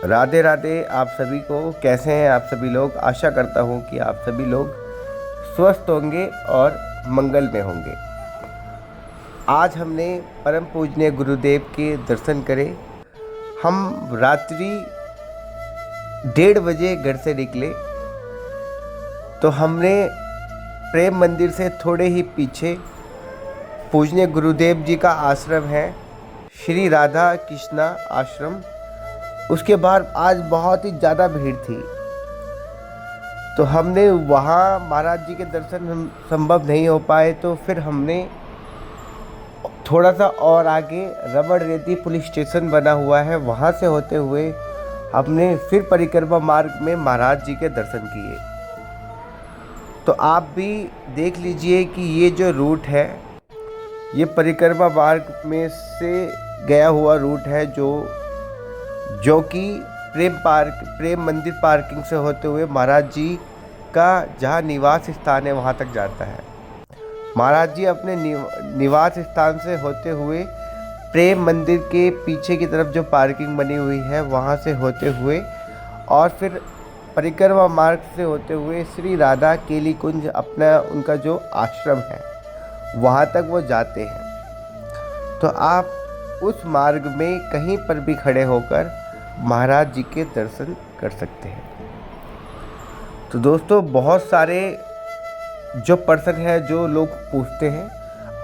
राधे राधे आप सभी को। कैसे हैं आप सभी लोग? आशा करता हूँ कि आप सभी लोग स्वस्थ होंगे और मंगल में होंगे। आज हमने परम पूजनीय गुरुदेव के दर्शन करे। हम रात्रि 1:30 बजे घर से निकले तो हमने प्रेम मंदिर से थोड़े ही पीछे पूजनीय गुरुदेव जी का आश्रम है, श्री राधा कृष्णा आश्रम। उसके बाद आज बहुत ही ज़्यादा भीड़ थी तो हमने वहाँ महाराज जी के दर्शन संभव नहीं हो पाए, तो फिर हमने थोड़ा सा और आगे रबड़ रेती पुलिस स्टेशन बना हुआ है, वहाँ से होते हुए हमने फिर परिक्रमा मार्ग में महाराज जी के दर्शन किए। तो आप भी देख लीजिए कि ये जो रूट है ये परिक्रमा मार्ग में से गया हुआ रूट है जो कि प्रेम मंदिर पार्किंग से होते हुए महाराज जी का जहाँ निवास स्थान है वहाँ तक जाता है। महाराज जी अपने निवास स्थान से होते हुए प्रेम मंदिर के पीछे की तरफ जो पार्किंग बनी हुई है वहाँ से होते हुए और फिर परिक्रमा मार्ग से होते हुए श्री राधा केली कुंज अपना उनका जो आश्रम है वहाँ तक वो जाते हैं। तो आप उस मार्ग में कहीं पर भी खड़े होकर महाराज जी के दर्शन कर सकते हैं। तो दोस्तों, बहुत सारे जो प्रश्न है जो लोग पूछते हैं,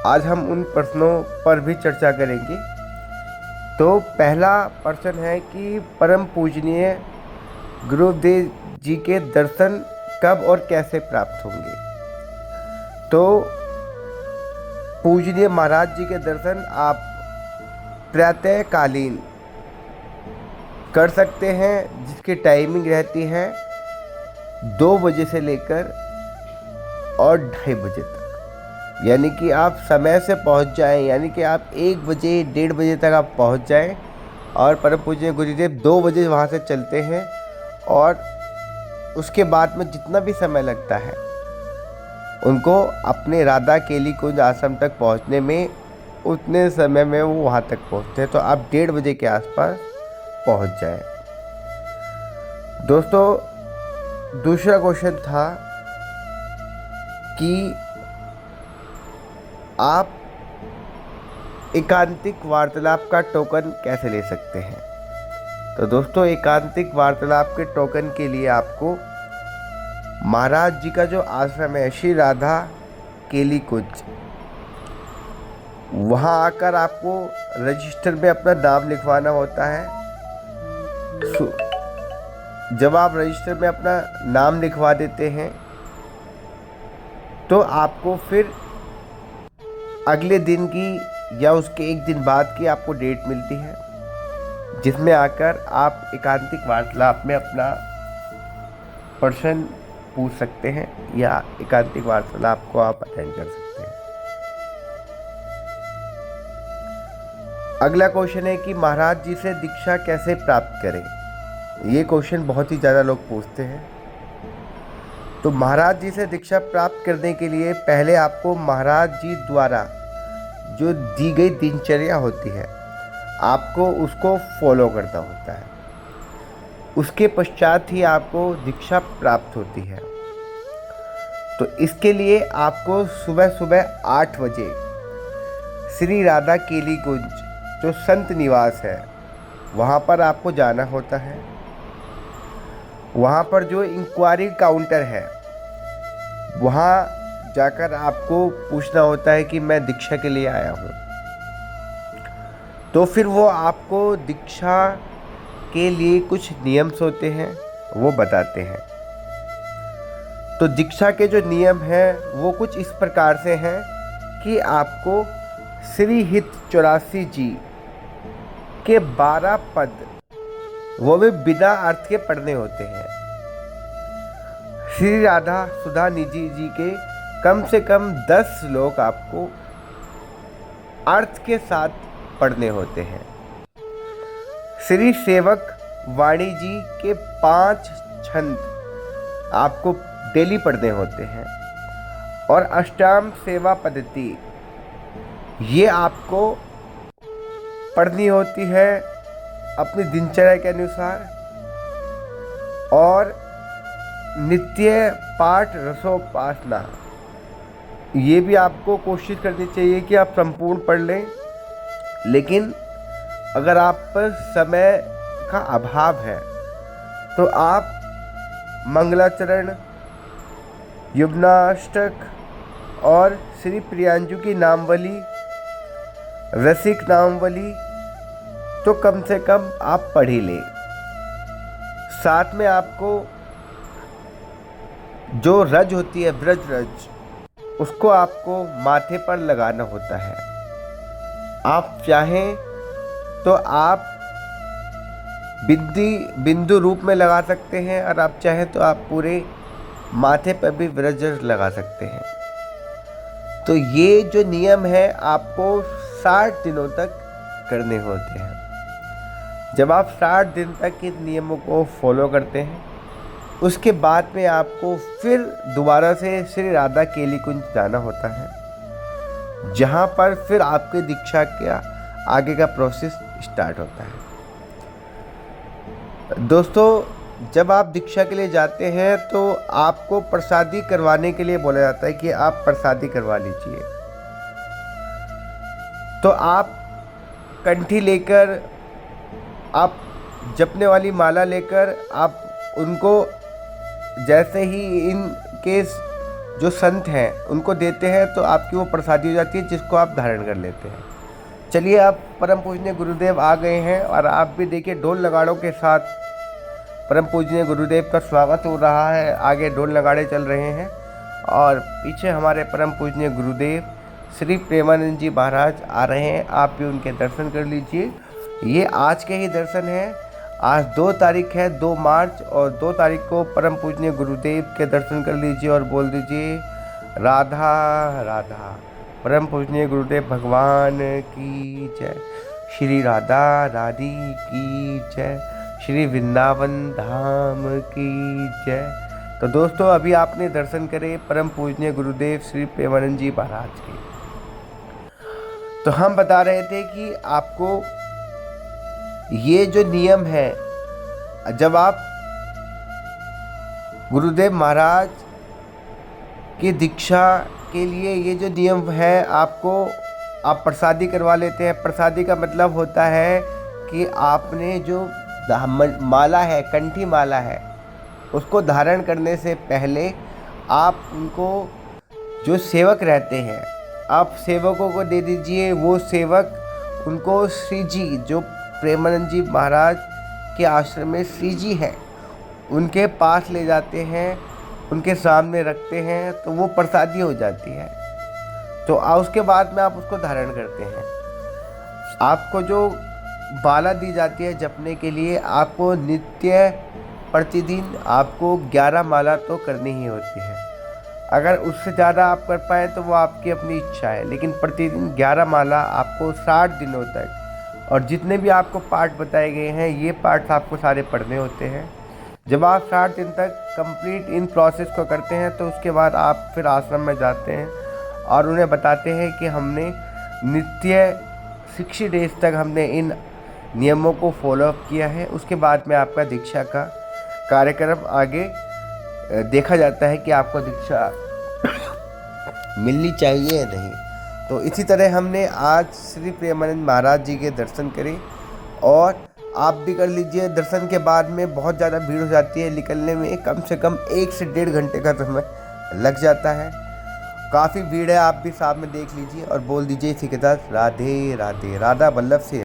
आज हम उन प्रश्नों पर भी चर्चा करेंगे। तो पहला प्रश्न है कि परम पूजनीय गुरुदेव जी के दर्शन कब और कैसे प्राप्त होंगे। तो पूजनीय महाराज जी के दर्शन आप प्रातःकालीन कर सकते हैं, जिसकी टाइमिंग रहती है 2 बजे से लेकर और 2:30 बजे तक। यानी कि आप समय से पहुंच जाएं, यानी कि आप 1 बजे 1:30 बजे तक आप पहुंच जाएं और परम पूज्य गुरुदेव 2 बजे वहां से चलते हैं और उसके बाद में जितना भी समय लगता है उनको अपने राधा केली कुंज आश्रम तक पहुंचने में उतने समय में वो वहाँ तक पहुँचते हैं। तो आप 1:30 बजे के आसपास पहुँच जाएं। दोस्तों, दूसरा क्वेश्चन था कि आप एकांतिक वार्तालाप का टोकन कैसे ले सकते हैं। तो दोस्तों, एकांतिक वार्तालाप के टोकन के लिए आपको महाराज जी का जो आश्रम है श्री राधा केली कुंज, वहाँ आकर आपको रजिस्टर में अपना नाम लिखवाना होता है। जब आप रजिस्टर में अपना नाम लिखवा देते हैं तो आपको फिर अगले दिन की या उसके 1 दिन बाद की आपको डेट मिलती है, जिसमें आकर आप एकांतिक वार्तालाप में अपना प्रश्न पूछ सकते हैं या एकांतिक वार्तालाप को आप अटेंड कर सकते हैं। अगला क्वेश्चन है कि महाराज जी से दीक्षा कैसे प्राप्त करें। ये क्वेश्चन बहुत ही ज़्यादा लोग पूछते हैं। तो महाराज जी से दीक्षा प्राप्त करने के लिए पहले आपको महाराज जी द्वारा जो दी गई दिनचर्या होती है आपको उसको फॉलो करना होता है। उसके पश्चात ही आपको दीक्षा प्राप्त होती है। तो इसके लिए आपको सुबह सुबह 8 बजे श्री राधा केली कुंज जो संत निवास है वहाँ पर आपको जाना होता है। वहाँ पर जो इंक्वायरी काउंटर है वहाँ जाकर आपको पूछना होता है कि मैं दीक्षा के लिए आया हूँ। तो फिर वो आपको दीक्षा के लिए कुछ नियम्स होते हैं वो बताते हैं। तो दीक्षा के जो नियम हैं वो कुछ इस प्रकार से हैं कि आपको श्री हित 84 जी के 12 पद वो भी बिना अर्थ के पढ़ने होते हैं। श्री राधा सुधा निधि जी के कम से कम 10 श्लोक आपको अर्थ के साथ पढ़ने होते हैं। श्री सेवक वाणी जी के 5 छंद आपको डेली पढ़ने होते हैं और अष्टांग सेवा पद्धति ये आपको पढ़नी होती है अपनी दिनचर्या के अनुसार और नित्य पाठ रसोपासना, ये भी आपको कोशिश करनी चाहिए कि आप संपूर्ण पढ़ लें। लेकिन अगर आप पर समय का अभाव है तो आप मंगलाचरण, युग्नाष्टक और श्री प्रियांजु की नामवली, रसिक नामवली तो कम से कम आप पढ़ ही लें। साथ में आपको जो रज होती है, ब्रज रज, उसको आपको माथे पर लगाना होता है। आप चाहें तो आप बिंदु रूप में लगा सकते हैं, और आप चाहें तो आप पूरे माथे पर भी ब्रज रज लगा सकते हैं। तो ये जो नियम है आपको 60 दिनों तक करने होते हैं। जब आप 60 दिन तक इन नियमों को फॉलो करते हैं, उसके बाद में आपको फिर दोबारा से श्री राधा केली कुंज जाना होता है, जहाँ पर फिर आपके दीक्षा का आगे का प्रोसेस स्टार्ट होता है। दोस्तों, जब आप दीक्षा के लिए जाते हैं तो आपको प्रसादी करवाने के लिए बोला जाता है कि आप प्रसादी करवा लीजिए। तो आप कंठी लेकर, आप जपने वाली माला लेकर, आप उनको जैसे ही इनके जो संत हैं उनको देते हैं तो आपकी वो प्रसादी हो जाती है, जिसको आप धारण कर लेते हैं। चलिए, आप परम पूजनीय गुरुदेव आ गए हैं और आप भी देखिए ढोल नगाड़ों के साथ परम पूजनीय गुरुदेव का स्वागत हो रहा है। आगे ढोल नगाड़े चल रहे हैं और पीछे हमारे परम पूजनीय गुरुदेव श्री प्रेमानंद जी महाराज आ रहे हैं। आप भी उनके दर्शन कर लीजिए। ये आज के ही दर्शन हैं। आज 2 तारीख है, 2 मार्च, और 2 तारीख को परम पूजनीय गुरुदेव के दर्शन कर लीजिए और बोल दीजिए राधा राधा। परम पूजनीय गुरुदेव भगवान की जय। श्री राधा रानी की जय। श्री वृंदावन धाम की जय। तो दोस्तों, अभी आपने दर्शन करे परम पूजनीय गुरुदेव श्री प्रेमानंद जी महाराज के। तो हम बता रहे थे कि आपको ये जो नियम है, जब आप गुरुदेव महाराज की दीक्षा के लिए ये जो नियम है, आपको आप प्रसादी करवा लेते हैं। प्रसादी का मतलब होता है कि आपने जो माला है, कंठी माला है, उसको धारण करने से पहले आप उनको, जो सेवक रहते हैं, आप सेवकों को दे दीजिए। वो सेवक उनको श्री जी, जो प्रेमानंद जी महाराज के आश्रम में श्री जी हैं, उनके पास ले जाते हैं, उनके सामने रखते हैं, तो वो प्रसादी हो जाती है। तो उसके बाद में आप उसको धारण करते हैं। आपको जो माला दी जाती है जपने के लिए, आपको नित्य प्रतिदिन आपको 11 माला तो करनी ही होती है। अगर उससे ज़्यादा आप कर पाए तो वो आपकी अपनी इच्छा है, लेकिन प्रतिदिन 11 माला आपको 60 दिनों तक, और जितने भी आपको पाठ बताए गए हैं, ये पाठ आपको सारे पढ़ने होते हैं। जब आप 60 दिन तक कंप्लीट इन प्रोसेस को करते हैं तो उसके बाद आप फिर आश्रम में जाते हैं और उन्हें बताते हैं कि हमने नित्य 60 डेज तक हमने इन नियमों को फॉलो अप किया है। उसके बाद में आपका दीक्षा का कार्यक्रम आगे देखा जाता है कि आपको दीक्षा मिलनी चाहिए या नहीं। तो इसी तरह हमने आज श्री प्रेमानंद महाराज जी के दर्शन करे, और आप भी कर लीजिए। दर्शन के बाद में बहुत ज़्यादा भीड़ हो जाती है, निकलने में कम से कम 1 से 1.5 घंटे का समय लग जाता है। काफ़ी भीड़ है, आप भी साथ में देख लीजिए और बोल दीजिए इसी के साथ राधे राधे। राधा वल्लभ से